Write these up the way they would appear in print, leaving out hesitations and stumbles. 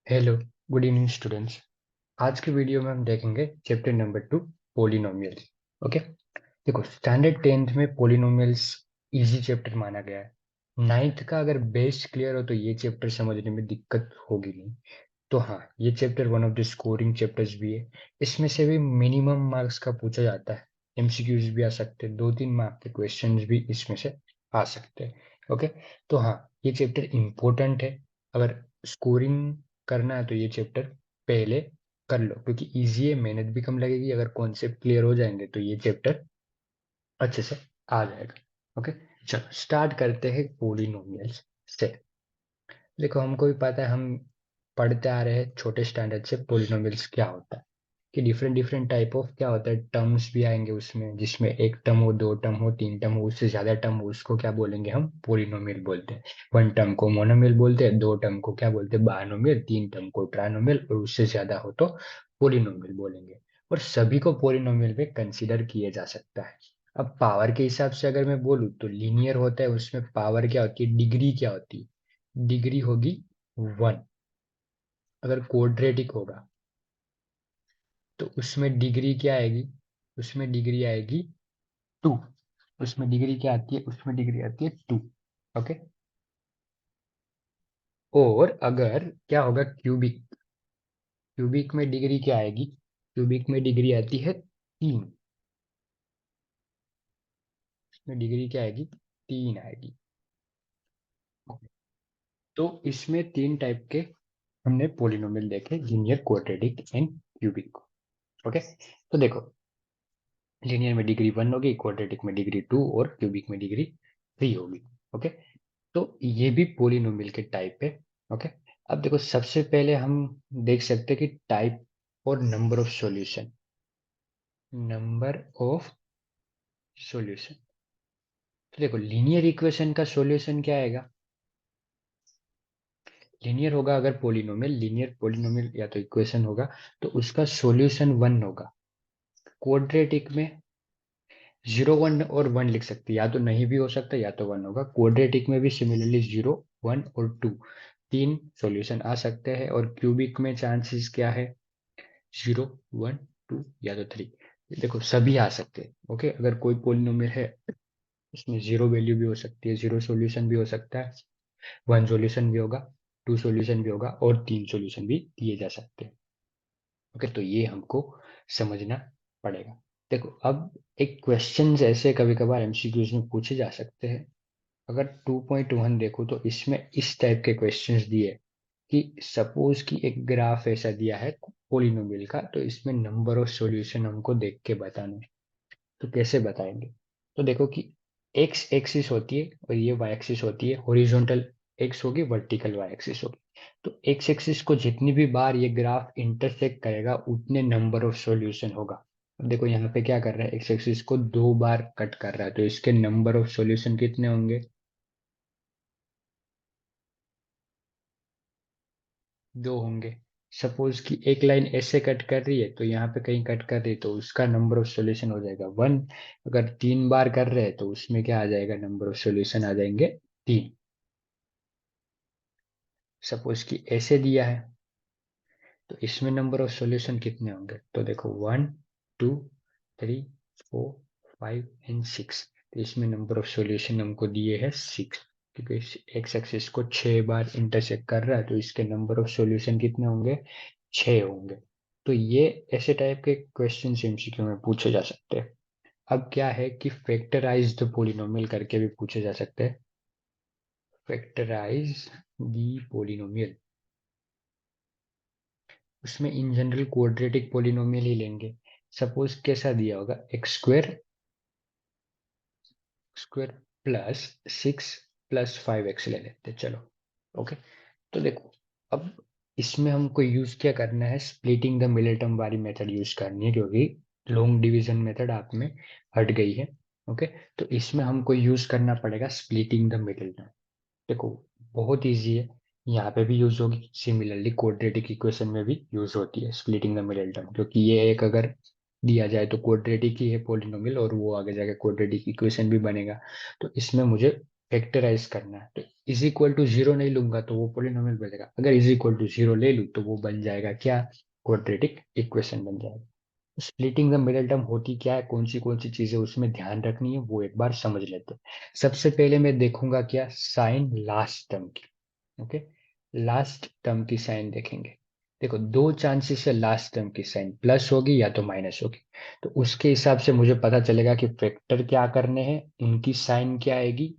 Hello, good evening students. आज के video में हम देखेंगे चैप्टर नंबर 2, पोलिनोमियल्स। ओके, देखो स्टैंडर्ड 10th में पोलिनोमियल्स इजी चैप्टर माना गया है। नाइन्थ का अगर बेस क्लियर हो तो ये चैप्टर समझने में दिक्कत होगी नहीं। तो हाँ, ये chapter one of the scoring chapters भी है। इसमें से भी मिनिमम मार्क्स का पूछा जाता है। एमसीक्यूज भी आ सकते हैं, 2-3 मार्क के क्वेश्चंस भी इसमें से आ सकते हैं। ओके, तो हाँ, ये चैप्टर इम्पोर्टेंट है। अगर स्कोरिंग करना है तो ये चैप्टर पहले कर लो, क्योंकि इजी है, मेहनत भी कम लगेगी। अगर कॉन्सेप्ट क्लियर हो जाएंगे तो ये चैप्टर अच्छे से आ जाएगा। ओके, चलो स्टार्ट करते हैं पोलिनोमियल्स से। देखो, हमको भी पता है, हम पढ़ते आ रहे हैं छोटे स्टैंडर्ड से पोलिनोमियल्स क्या होता है, कि डिफरेंट डिफरेंट टाइप ऑफ क्या होता है, टर्म्स भी आएंगे उसमें, जिसमें एक टर्म हो, दो टर्म हो, तीन टर्म हो, उससे ज्यादा टर्म हो, उसको क्या बोलेंगे, हम पोलिनोमियल बोलते हैं। वन टर्म को मोनोमियल बोलते हैं, दो टर्म को क्या बोलते हैं, बायनोमियल, तीन टर्म को ट्राइनोमियल, और उससे ज्यादा हो तो पोलिनोमियल बोलेंगे। और सभी को पोलिनोमियल में कंसिडर किया जा सकता है। अब पावर के हिसाब से अगर मैं बोलूँ तो लीनियर होता है, उसमें पावर क्या होती है, डिग्री क्या होती है, डिग्री होगी 1। अगर क्वाड्रेटिक होगा तो उसमें डिग्री क्या आएगी, उसमें डिग्री आएगी 2। उसमें डिग्री क्या आती है, उसमें डिग्री आती है 2। ओके, और अगर क्या होगा, क्यूबिक, क्यूबिक में डिग्री क्या आएगी, क्यूबिक में डिग्री आती है 3। उसमें डिग्री क्या आएगी, 3 आएगी। तो इसमें तीन टाइप के हमने पोलिनोमियल देखे, linear, quadratic and cubic. Okay, तो देखो, लीनियर में डिग्री 1 होगी, क्वाड्रेटिक में डिग्री 2 और क्यूबिक में डिग्री 3 होगी। ओके, तो ये भी पोलिनोमियल के टाइप है। ओके, अब देखो, सबसे पहले हम देख सकते हैं कि टाइप और number of solution. Number of solution, तो देखो लीनियर इक्वेशन का सॉल्यूशन क्या आएगा, लीनियर होगा अगर पोलिनोमियल, लीनियर पोलिनोमियल या तो इक्वेशन होगा, तो उसका सॉल्यूशन 1 होगा। क्वाड्रेटिक में 0, 1 और 1 लिख सकते हैं, या तो नहीं भी हो सकता, या तो 1 होगा। क्वाड्रेटिक में भी सिमिलरली 0, 1 और 2 तीन सॉल्यूशन आ सकते हैं। और क्यूबिक में चांसेस क्या है, 0, 1, 2 या तो 3। देखो सभी आ सकते हैं। ओके, अगर कोई पोलिनोमियल है उसमें जीरो वैल्यू भी हो सकती है, जीरो सॉल्यूशन भी हो सकता है, 1 सॉल्यूशन भी होगा, 2 सॉल्यूशन भी होगा, और 3 सॉल्यूशन भी दिए जा सकते हैं। ओके, तो ये हमको समझना पड़ेगा। देखो, अब एक क्वेश्चन ऐसे कभी कभार एमसीक्यूज में पूछे जा सकते हैं। अगर 2.1 देखो तो इसमें इस टाइप के क्वेश्चंस दिए, कि सपोज कि एक ग्राफ ऐसा दिया है पोलिनोमियल का, तो इसमें नंबर ऑफ सॉल्यूशन हमको देख के बताना है। तो कैसे बताएंगे, तो देखो कि एक्स एक्सिस होती है और ये वाई एक्सिस होती है, हॉरिजॉन्टल एक्स होगी, वर्टिकल वाई एक्सिस होगी। तो एक्स एक्सिस को जितनी भी बार ये ग्राफ इंटरसेक्ट करेगा उतने नंबर ऑफ सॉल्यूशन होगा। अब देखो यहाँ पे क्या कर रहा है, एक्स एक्सिस को 2 बार कट कर रहा है, तो इसके नंबर ऑफ सॉल्यूशन कितने होंगे, 2 होंगे। सपोज कि एक लाइन ऐसे कट कर रही है, तो यहाँ पे कहीं कट कर रही है, तो उसका नंबर ऑफ सॉल्यूशन हो जाएगा 1। अगर 3 बार कर रहे हैं तो उसमें क्या आ जाएगा, नंबर ऑफ सॉल्यूशन आ जाएंगे 3। सपोज कि ऐसे दिया है, तो इसमें नंबर ऑफ सॉल्यूशन कितने होंगे, तो देखो 1, 2, 3, 4, 5 एंड 6। तो इसमें नंबर ऑफ सॉल्यूशन हमको दिए है 6, क्योंकि एक्स एक्सिस को 6 बार इंटरसेक्ट कर रहा है, तो इसके नंबर ऑफ सॉल्यूशन कितने होंगे, 6 होंगे। तो ये ऐसे टाइप के क्वेश्चन एमसीक्यू में पूछे जा सकते हैं। अब क्या है कि फैक्टराइज द पोलिनोमियल करके भी पूछे जा सकते हैं। फैक्टराइज दी पोलिनोमियल, उसमें इन जनरल क्वाड्रेटिक पोलिनोमियल ही लेंगे। सपोज कैसा दिया होगा, x square, square plus 6 + 5x ले लेते हैं, चलो। ओके, तो देखो, अब इसमें हमको यूज क्या करना है, स्प्लिटिंग द मिडिल टर्म वाली मेथड यूज करनी है, क्योंकि लॉन्ग डिवीजन मेथड आप में हट गई है। ओके, तो इसमें हमको यूज करना पड़ेगा स्प्लिटिंग द मिडिल टर्म। देखो, बहुत इजी है, यहाँ पे भी यूज होगी, सिमिलरली क्वाड्रेटिक इक्वेशन में भी यूज होती है स्प्लिटिंग द मिडिल टर्म, क्योंकि ये एक अगर दिया जाए तो क्वाड्रेटिक ही है पोलिनोमियल, और वो आगे जाके क्वाड्रेटिक इक्वेशन भी बनेगा। तो इसमें मुझे फैक्टराइज करना है, तो इज इक्वल टू जीरो नहीं लूंगा तो वो पोलिनोमियल बनेगा, अगर इज इक्वल टू जीरो ले लूँ तो वो बन जाएगा क्या, क्वाड्रेटिक इक्वेशन बन जाएगा। स्प्लिटिंग द मिडिल टर्म होती क्या है, कौन सी चीजें उसमें ध्यान रखनी है वो एक बार समझ लेते हैं। सबसे पहले मैं देखूंगा क्या, साइन लास्ट टर्म की। ओके, लास्ट टर्म की साइन देखेंगे। देखो दो चांसेस है लास्ट टर्म की साइन, प्लस होगी या तो माइनस होगी। तो उसके हिसाब से मुझे पता चलेगा कि फैक्टर क्या करने हैं, उनकी साइन क्या आएगी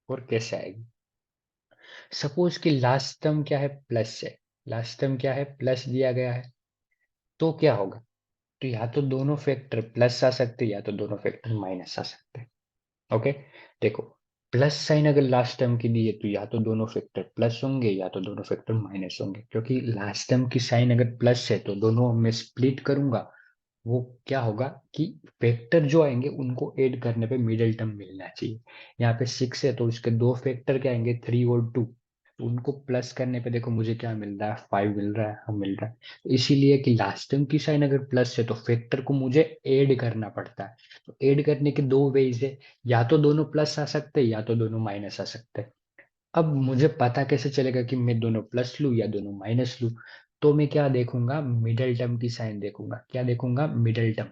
और कैसे आएगी। सपोज कि लास्ट टर्म क्या है, प्लस है। लास्ट टर्म क्या है, प्लस दिया गया है। तो क्या होगा, तो या तो दोनों फैक्टर प्लस आ सकते हैं या तो दोनों फैक्टर माइनस आ सकते हैं। ओके, देखो प्लस साइन अगर लास्ट टर्म की दी है तो या तो दोनों फैक्टर प्लस होंगे या तो दोनों फैक्टर माइनस होंगे, क्योंकि लास्ट टर्म की साइन अगर प्लस है तो दोनों में स्प्लिट करूंगा। वो क्या होगा कि फैक्टर जो आएंगे उनको ऐड करने पे मिडिल टर्म मिलना चाहिए। यहाँ पे 6 है तो उसके दो फैक्टर क्या आएंगे, 3 और 2। उनको प्लस करने पे देखो मुझे क्या मिल रहा है, 5 मिल रहा है, हम मिल रहा है। तो इसीलिए कि लास्ट टर्म की साइन अगर प्लस है तो फैक्टर को मुझे ऐड करना पड़ता है। तो ऐड करने के दो वेज है, या तो दोनों प्लस आ सकते हैं या तो दोनों माइनस आ सकते हैं। अब मुझे पता कैसे चलेगा कि मैं दोनों प्लस लूं या दोनों माइनस लूं, तो मैं क्या देखूंगा, मिडिल टर्म की साइन देखूंगा। क्या देखूंगा, मिडिल टर्म।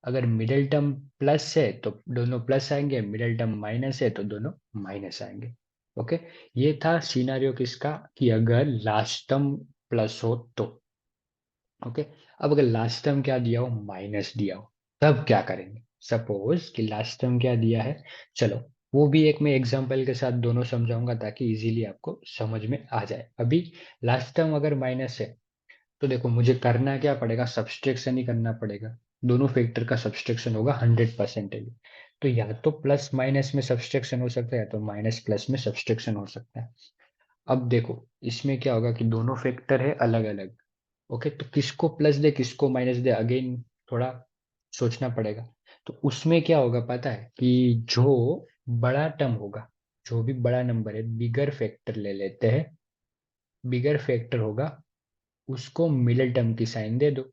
अगर मिडिल टर्म प्लस है तो दोनों प्लस आएंगे, मिडिल टर्म माइनस है तो दोनों माइनस आएंगे। ओके, ये था सिनारियो किसका, कि अगर लास्ट टर्म प्लस हो तो। ओके, अब अगर लास्ट टर्म क्या दिया हो, माइनस दिया हो, तब क्या करेंगे। सपोज कि लास्ट टर्म क्या दिया है, चलो वो भी एक मैं एग्जांपल के साथ दोनों समझाऊंगा ताकि इजीली आपको समझ में आ जाए। अभी लास्ट टर्म अगर माइनस है तो देखो मुझे करना क्या पड़ेगा, सब्सट्रैक्शन ही करना पड़ेगा। दोनों फैक्टर का सब्सट्रैक्शन होगा 100%। तो या तो प्लस माइनस में सब्सट्रैक्शन हो सकता है या तो माइनस प्लस में सब्सट्रैक्शन हो सकता है। अब देखो इसमें क्या होगा कि दोनों फैक्टर है अलग अलग। ओके, तो किसको प्लस दे किसको माइनस दे, अगेन थोड़ा सोचना पड़ेगा। तो उसमें क्या होगा पता है, कि जो बड़ा टर्म होगा, जो भी बड़ा नंबर है, बिगर फैक्टर ले लेते हैं। बिगर फैक्टर होगा, उसको मिडिल टर्म की साइन दे दो।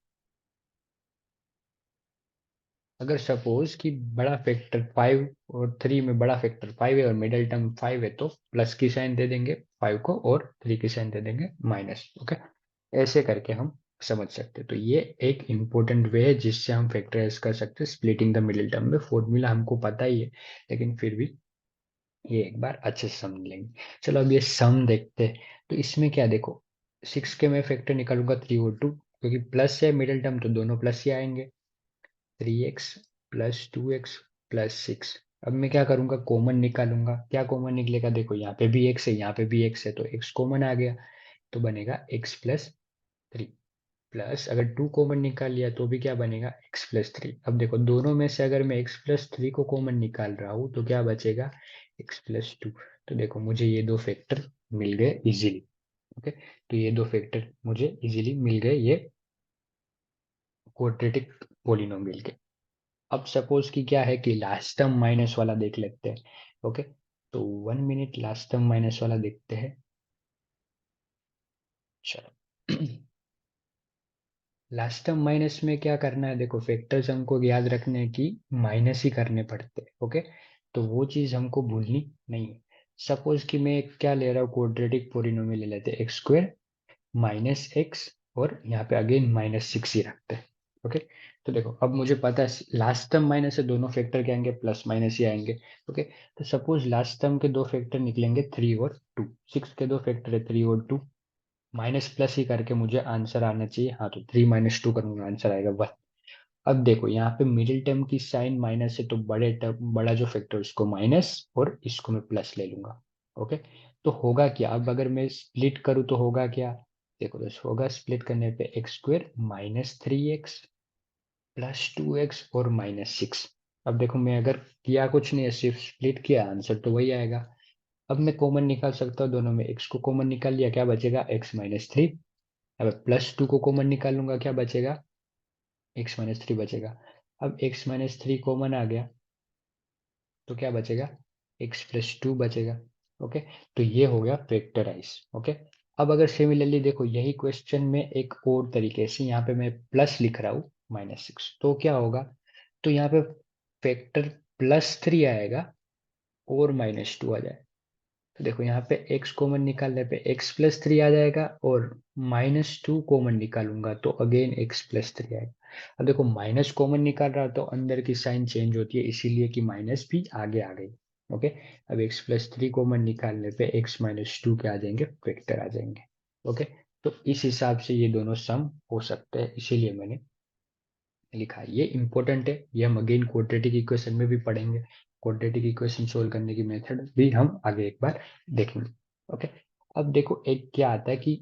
अगर सपोज कि बड़ा फैक्टर 5 और 3 में बड़ा फैक्टर 5 है और मिडिल टर्म 5 है तो प्लस की साइन दे देंगे 5 को और 3 की साइन दे देंगे माइनस। ओके, ऐसे करके हम समझ सकते हैं। तो ये एक इंपॉर्टेंट वे है जिससे हम फैक्टराइज कर सकते हैं स्प्लिटिंग द मिडिल टर्म में। फॉर्मूला हमको पता ही है, लेकिन फिर भी ये एक बार अच्छे से समझ लेंगे। चलो अब ये सम देखते हैं। तो इसमें क्या देखो, 6 के मैं फैक्टर निकालूंगा 3 और 2, क्योंकि प्लस है मिडिल टर्म तो दोनों प्लस ही आएंगे। 3x plus 2x plus 6। अब मैं क्या करूंगा, कॉमन निकालूंगा। क्या कॉमन निकलेगा, देखो यहाँ पे भी x है यहाँ पे भी x है तो x कॉमन आ गया, तो बनेगा x+3। प्लस अगर 2 कॉमन निकाल लिया तो भी क्या बनेगा, x+3। अब देखो दोनों में से अगर मैं x+3 को कॉमन निकाल रहा हूँ तो क्या बचेगा, x+2। तो देखो मुझे ये दो फैक्टर मिल गए इजीली। ओके, तो ये दो फैक्टर मुझे इजीली मिल गए ये क्वाड्रेटिक पोलिनोमियल के। अब सपोज कि क्या है कि लास्ट टर्म माइनस वाला देख लेते हैं। ओके, तो 1 मिनट लास्ट टर्म माइनस वाला देखते हैं। चलो लास्ट टर्म माइनस में क्या करना है, देखो फैक्टर्स हमको याद रखने हैं कि माइनस ही करने पड़ते हैं। ओके, तो वो चीज हमको भूलनी नहीं है। सपोज कि मैं क्या ले रहा हूँ, क्वाड्रेटिक पोलिनोमियल ले लेते हैं, x² माइनस एक्स और यहाँ पे अगेन -6 ही रखते हैं। ओके, तो देखो अब मुझे पता है लास्ट टर्म माइनस है, दोनों फैक्टर क्या आएंगे, प्लस माइनस ही आएंगे। ओके, तो सपोज लास्ट टर्म के दो फैक्टर निकलेंगे 3 और 2। 6 के दो फैक्टर है 3 और 2, माइनस प्लस ही करके मुझे आंसर आना चाहिए। हाँ, तो 3 - 2 करूंगा, आंसर आएगा 1। अब देखो यहाँ पे मिडिल टर्म की साइन माइनस है तो बड़े टर्म, बड़ा जो फैक्टर उसको माइनस और इसको मैं प्लस ले लूंगा। ओके, तो होगा क्या, अब अगर मैं स्प्लिट करूँ तो होगा क्या, देखो दोस्त होगा स्प्लिट करने पे x² -3x प्लस 2x और -6। अब देखो मैं अगर किया कुछ नहीं है, सिर्फ स्प्लिट किया, आंसर तो वही आएगा। अब मैं कॉमन निकाल सकता हूँ दोनों में, x को कॉमन निकाल लिया, क्या बचेगा, x-3। अब +2 को कॉमन निकालूंगा, क्या बचेगा, x-3 बचेगा। अब x-3 कॉमन आ गया तो क्या बचेगा, x+2 बचेगा। ओके, तो ये हो गया फैक्टराइज। ओके, अब अगर सिमिलरली देखो यही क्वेश्चन में एक और तरीके से, यहाँ पे मैं प्लस लिख रहा हूँ -6, तो क्या होगा, तो यहाँ पे फैक्टर +3 आएगा और -2 आ जाए। तो देखो यहाँ पे x कॉमन निकालने पे x+3 आ जाएगा और -2 कॉमन निकालूंगा तो अगेन x+3 आएगा। अब देखो माइनस कॉमन निकाल रहा तो अंदर की साइन चेंज होती है, इसीलिए कि माइनस भी आगे आ गई। ओके, अब x+3 कॉमन निकालने पे x-2 के आ जाएंगे, वेक्टर आ जाएंगे। ओके, तो इस हिसाब से ये दोनों सम हो सकते हैं, इसीलिए मैंने लिखा है। ये इंपॉर्टेंट है, ये हम अगेन क्वाड्रेटिक इक्वेशन में भी पढ़ेंगे। क्वाड्रेटिक इक्वेशन सोल्व करने की मेथड भी हम आगे एक बार देखेंगे। ओके, अब देखो एक क्या आता है कि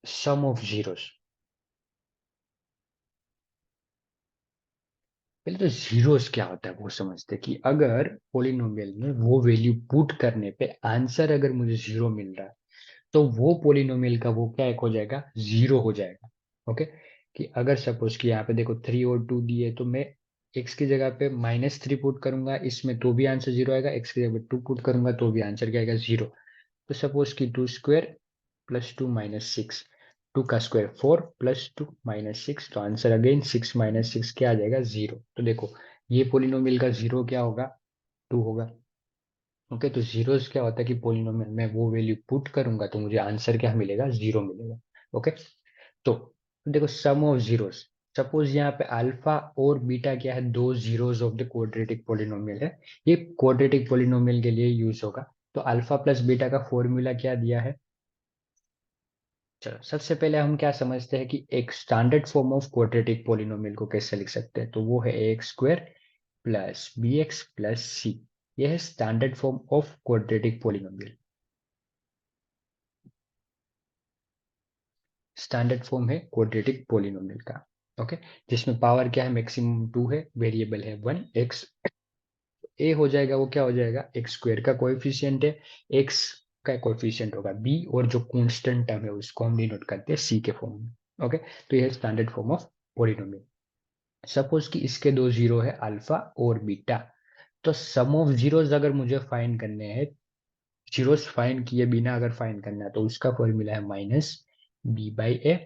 सम ऑफ जीरोस। पहले तो जीरोस क्या होता है वो समझते हैं कि अगर पोलिनोमियल में वो वैल्यू पुट करने पे आंसर अगर मुझे जीरो मिल रहा है तो वो पोलिनोमियल का वो क्या एक हो जाएगा, जीरो हो जाएगा। ओके, कि अगर सपोज कि यहाँ पे देखो 3 और 2 दिए तो मैं x की जगह पे -3 पुट करूंगा इसमें तो भी आंसर जीरो आएगा, x की जगह पे 2 पुट करूंगा तो भी आंसर क्या आएगा, जीरो। तो सपोज कि 2² + 2 - 6, 2 का स्क्वायर 4 + 2 - 6, तो आंसर अगेन 6 - 6 क्या आ जाएगा, जीरो। तो देखो ये पोलिनोमियल का जीरो क्या होगा, 2 होगा। ओके, तो जीरोस क्या होता है कि पोलिनोमियल में वो वैल्यू पुट करूंगा तो मुझे आंसर क्या मिलेगा, जीरो मिलेगा। ओके, तो देखो सम ऑफ जीरोस, सपोज यहाँ पे अल्फा और बीटा क्या है, दो zeros of the quadratic polynomial है। ये क्वाड्रेटिक पोलिनोमियल के लिए यूज होगा। तो अल्फा प्लस बीटा का फॉर्मूला क्या दिया है, चलो सबसे पहले हम क्या समझते हैं कि एक standard form of quadratic polynomial को कैसे लिख सकते हैं, तो वो है a² + bx + c। यह है standard form of quadratic polynomial. Standard form है क्वाड्रेटिक पोलिनोमियल का। ओके, जिसमें पावर क्या है, मैक्सिमम 2 है, वेरिएबल है 1 x। ए हो जाएगा वो क्या हो जाएगा, x² का कोएफिशिएंट है, x का कोएफिशिएंट होगा b, और जो कांस्टेंट टर्म है उसको हम डिनोट करते हैं c के फॉर्म में। ओके, तो यह standard form of polynomial. Suppose कि इसके दो जीरो है, अल्फा और बीटा। तो सम ऑफ जीरोस अगर मुझे फाइंड करने हैं, जीरोस फाइंड किए बिना अगर फाइंड करना है तो उसका फॉर्मूला है -b/a,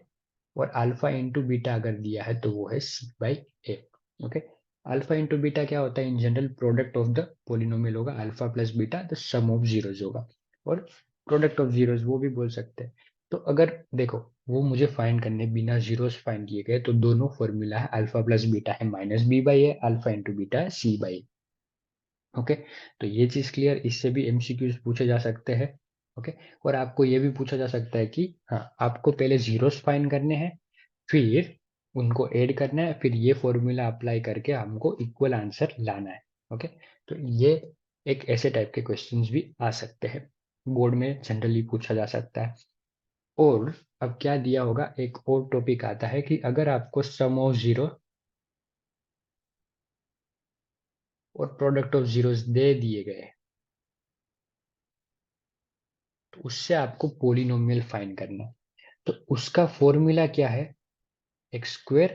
और अल्फा इंटू बीटा अगर दिया है तो वो है c/a। Okay, alpha into beta क्या होता है, in general product of the polynomial होगा, alpha plus beta the sum of zeros होगा, और प्रोडक्ट ऑफ जीरोस वो भी बोल सकते हैं। तो अगर देखो वो मुझे फाइंड करने बिना जीरोस फाइंड किए गए तो दोनों फॉर्मूला है, अल्फा प्लस बीटा है -b/a, अल्फा इंटू बीटा है c/a। ओके, तो ये चीज क्लियर, इससे भी एमसीक्यूज पूछे जा सकते हैं। ओके, और आपको ये भी पूछा जा सकता है कि हाँ आपको पहले जीरोस फाइंड करने हैं, फिर उनको ऐड करना है, फिर ये फॉर्मूला अप्लाई करके हमको इक्वल आंसर लाना है। ओके, तो ये एक ऐसे टाइप के क्वेश्चंस भी आ सकते हैं, बोर्ड में जनरली पूछा जा सकता है। और अब क्या दिया होगा, एक और टॉपिक आता है कि अगर आपको सम ऑफ जीरो और प्रोडक्ट ऑफ जीरोस दे दिए गए तो उससे आपको पोलिनोमियल फाइंड करना है। तो उसका फॉर्मूला क्या है, x²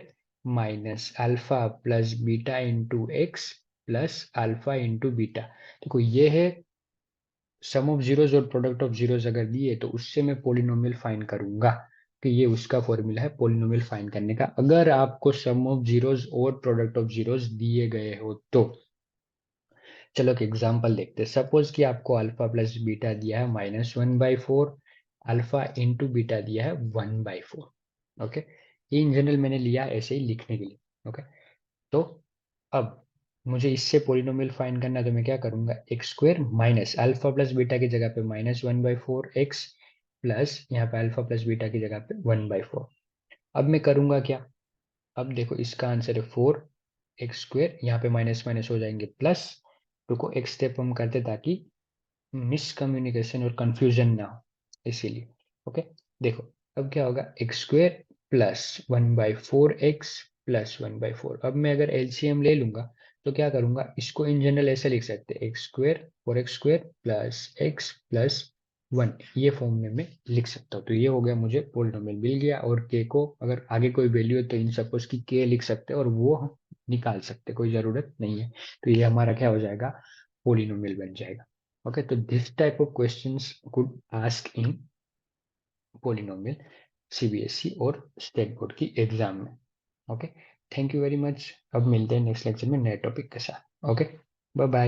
- alpha plus beta into x plus alpha into beta. देखो ये है सम ऑफ जीरोस और प्रोडक्ट ऑफ जीरोस अगर दिए तो उससे मैं पोलिनोमियल फाइंड करूंगा, कि ये उसका फॉर्मूला है पोलिनोमियल फाइंड करने का, अगर आपको सम ऑफ जीरोस और प्रोडक्ट ऑफ जीरोस दिए गए हो तो। चलो एक एग्जांपल देखते हैं, सपोज कि आपको अल्फा प्लस बीटा दिया है -1/4, अल्फा इंटू बीटा दिया है 1/4। ओके, ये इन जनरल मैंने लिया ऐसे ही लिखने के लिए। ओके, तो अब मुझे इससे पोलिनोमियल फाइंड करना है तो मैं क्या करूंगा, x² minus alpha plus beta की जगह पे -1/4 x प्लस यहाँ पे अल्फा प्लस बीटा की जगह पे 1/4। अब मैं करूंगा क्या, अब देखो इसका आंसर है 4x², यहाँ पे माइनस माइनस हो जाएंगे प्लस। रुको एक स्टेप हम करते ताकि मिसकम्युनिकेशन और कंफ्यूजन ना हो, इसीलिए। ओके, देखो अब क्या होगा, x² प्लस 1/4x प्लस 1/4। अब मैं अगर एलसीएम ले लूंगा तो क्या करूंगा, इसको इन जनरल ऐसे लिख सकते हैं, x² प्लस x प्लस 1, ये फॉर्म में मैं लिख सकता हूँ। तो ये हो गया, मुझे पोलिनोमियल मिल गया, और k को अगर आगे कोई वैल्यू है तो इन सपोज की k लिख सकते हैं और वो हम निकाल सकते हैं, कोई जरूरत नहीं है। तो ये हमारा क्या हो जाएगा, पोलिनोमियल बन जाएगा। Okay, so this type of questions could ask in polynomial CBSE और स्टेट बोर्ड की एग्जाम में। Okay, thank you very much. अब मिलते हैं नेक्स्ट लेक्चर में नए टॉपिक के साथ। Okay, bye bye.